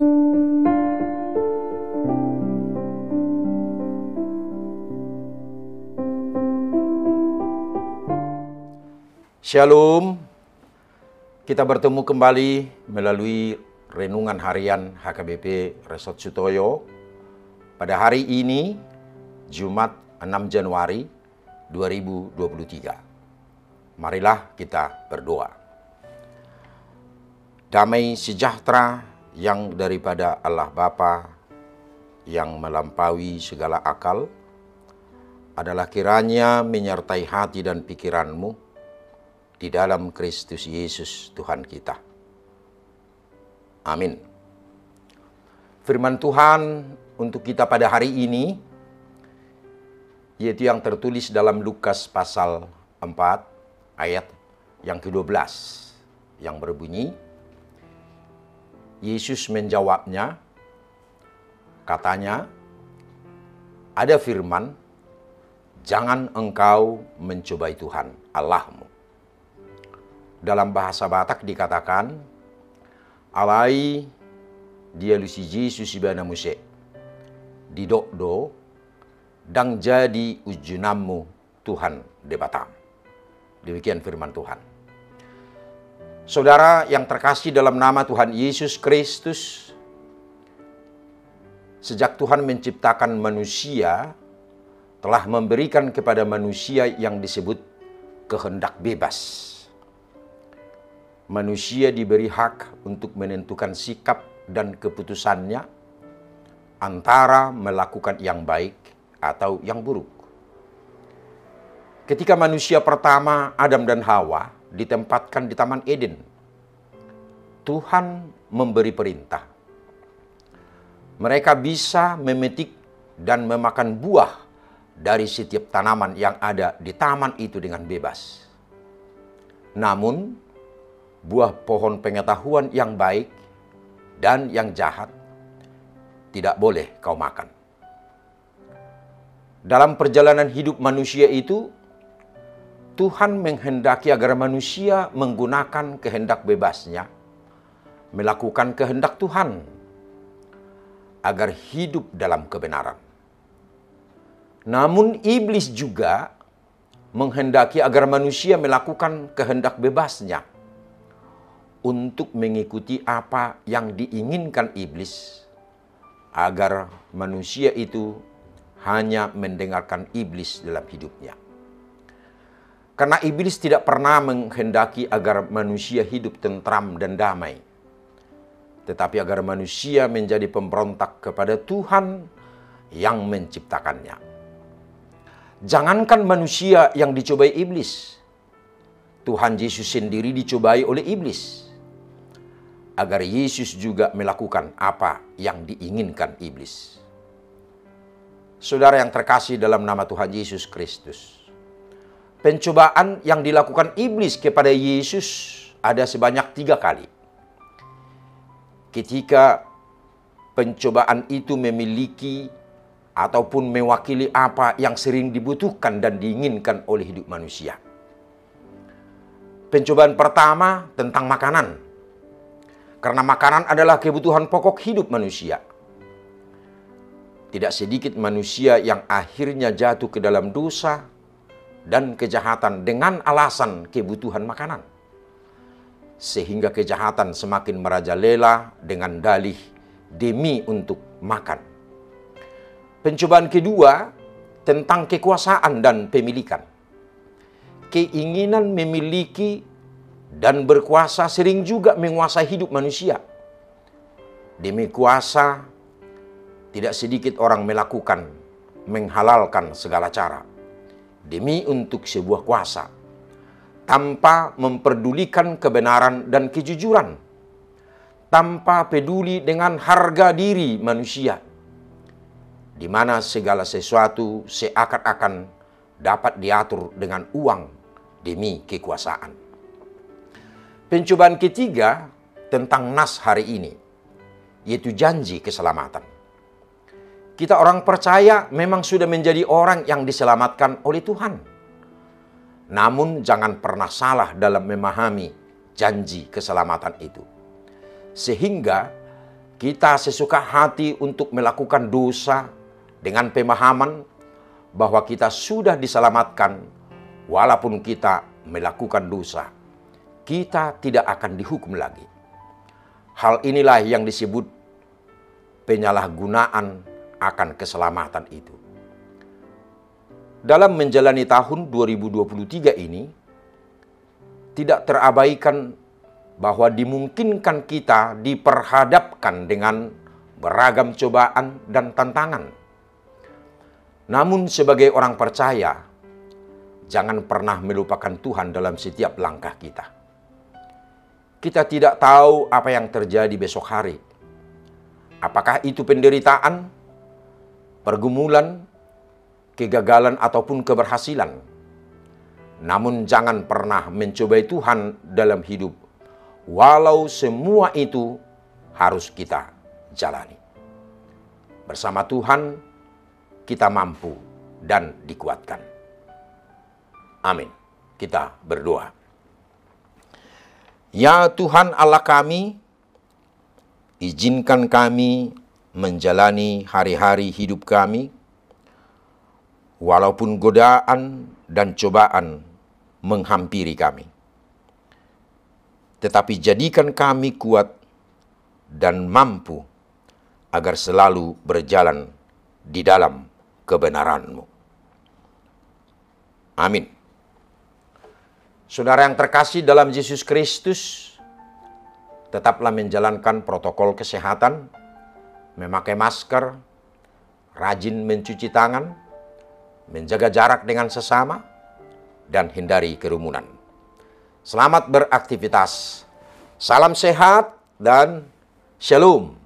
Shalom, kita bertemu kembali melalui renungan harian HKBP Resort Sutoyo pada hari ini, Jumat 6 Januari 2023. Marilah kita berdoa. Damai sejahtera yang daripada Allah Bapa yang melampaui segala akal adalah kiranya menyertai hati dan pikiranmu di dalam Kristus Yesus Tuhan kita. Amin. Firman Tuhan untuk kita pada hari ini, yaitu yang tertulis dalam Lukas pasal 4 ayat yang ke-12, yang berbunyi, Yesus menjawabnya, katanya, ada firman, jangan engkau mencobai Tuhan Allahmu. Dalam bahasa Batak dikatakan, alai dia lusi Yesus ibana muse, didokdo, dang jadi ujunammu Tuhan debatam. Demikian firman Tuhan. Saudara yang terkasih dalam nama Tuhan Yesus Kristus, sejak Tuhan menciptakan manusia, telah memberikan kepada manusia yang disebut kehendak bebas. Manusia diberi hak untuk menentukan sikap dan keputusannya antara melakukan yang baik atau yang buruk. Ketika manusia pertama, Adam dan Hawa, ditempatkan di Taman Eden, Tuhan memberi perintah. Mereka bisa memetik dan memakan buah dari setiap tanaman yang ada di taman itu dengan bebas. Namun, buah pohon pengetahuan yang baik dan yang jahat tidak boleh kau makan. Dalam perjalanan hidup manusia itu, Tuhan menghendaki agar manusia menggunakan kehendak bebasnya, melakukan kehendak Tuhan, agar hidup dalam kebenaran. Namun iblis juga menghendaki agar manusia melakukan kehendak bebasnya, untuk mengikuti apa yang diinginkan iblis, agar manusia itu hanya mendengarkan iblis dalam hidupnya. Karena iblis tidak pernah menghendaki agar manusia hidup tentram dan damai, tetapi agar manusia menjadi pemberontak kepada Tuhan yang menciptakannya. Jangankan manusia yang dicobai iblis, Tuhan Yesus sendiri dicobai oleh iblis, agar Yesus juga melakukan apa yang diinginkan iblis. Saudara yang terkasih dalam nama Tuhan Yesus Kristus, pencobaan yang dilakukan iblis kepada Yesus ada sebanyak 3 kali. Ketika pencobaan itu memiliki ataupun mewakili apa yang sering dibutuhkan dan diinginkan oleh hidup manusia. Pencobaan pertama tentang makanan. Karena makanan adalah kebutuhan pokok hidup manusia. Tidak sedikit manusia yang akhirnya jatuh ke dalam dosa dan kejahatan dengan alasan kebutuhan makanan. Sehingga kejahatan semakin merajalela dengan dalih demi untuk makan. Pencobaan kedua tentang kekuasaan dan pemilikan. Keinginan memiliki dan berkuasa sering juga menguasai hidup manusia. Demi kuasa, tidak sedikit orang menghalalkan segala cara demi untuk sebuah kuasa, tanpa memperdulikan kebenaran dan kejujuran, tanpa peduli dengan harga diri manusia, di mana segala sesuatu seakan-akan dapat diatur dengan uang demi kekuasaan. Pencobaan ketiga tentang nas hari ini, yaitu janji keselamatan. Kita orang percaya memang sudah menjadi orang yang diselamatkan oleh Tuhan. Namun jangan pernah salah dalam memahami janji keselamatan itu. Sehingga kita sesuka hati untuk melakukan dosa dengan pemahaman bahwa kita sudah diselamatkan walaupun kita melakukan dosa. Kita tidak akan dihukum lagi. Hal inilah yang disebut penyalahgunaan akan keselamatan itu. Dalam menjalani tahun 2023 ini, tidak terabaikan bahwa dimungkinkan kita diperhadapkan dengan beragam cobaan dan tantangan. Namun sebagai orang percaya, jangan pernah melupakan Tuhan dalam setiap langkah kita. Kita tidak tahu apa yang terjadi besok hari. Apakah itu penderitaan, pergumulan, kegagalan ataupun keberhasilan. Namun jangan pernah mencobai Tuhan dalam hidup, walau semua itu harus kita jalani. Bersama Tuhan, kita mampu dan dikuatkan. Amin. Kita berdoa. Ya Tuhan Allah kami, izinkan kami menjalani hari-hari hidup kami, walaupun godaan dan cobaan menghampiri kami. Tetapi jadikan kami kuat dan mampu agar selalu berjalan di dalam kebenaran-Mu. Amin. Saudara yang terkasih dalam Yesus Kristus, tetaplah menjalankan protokol kesehatan, memakai masker, rajin mencuci tangan, menjaga jarak dengan sesama, dan hindari kerumunan. Selamat beraktivitas. Salam sehat dan shalom.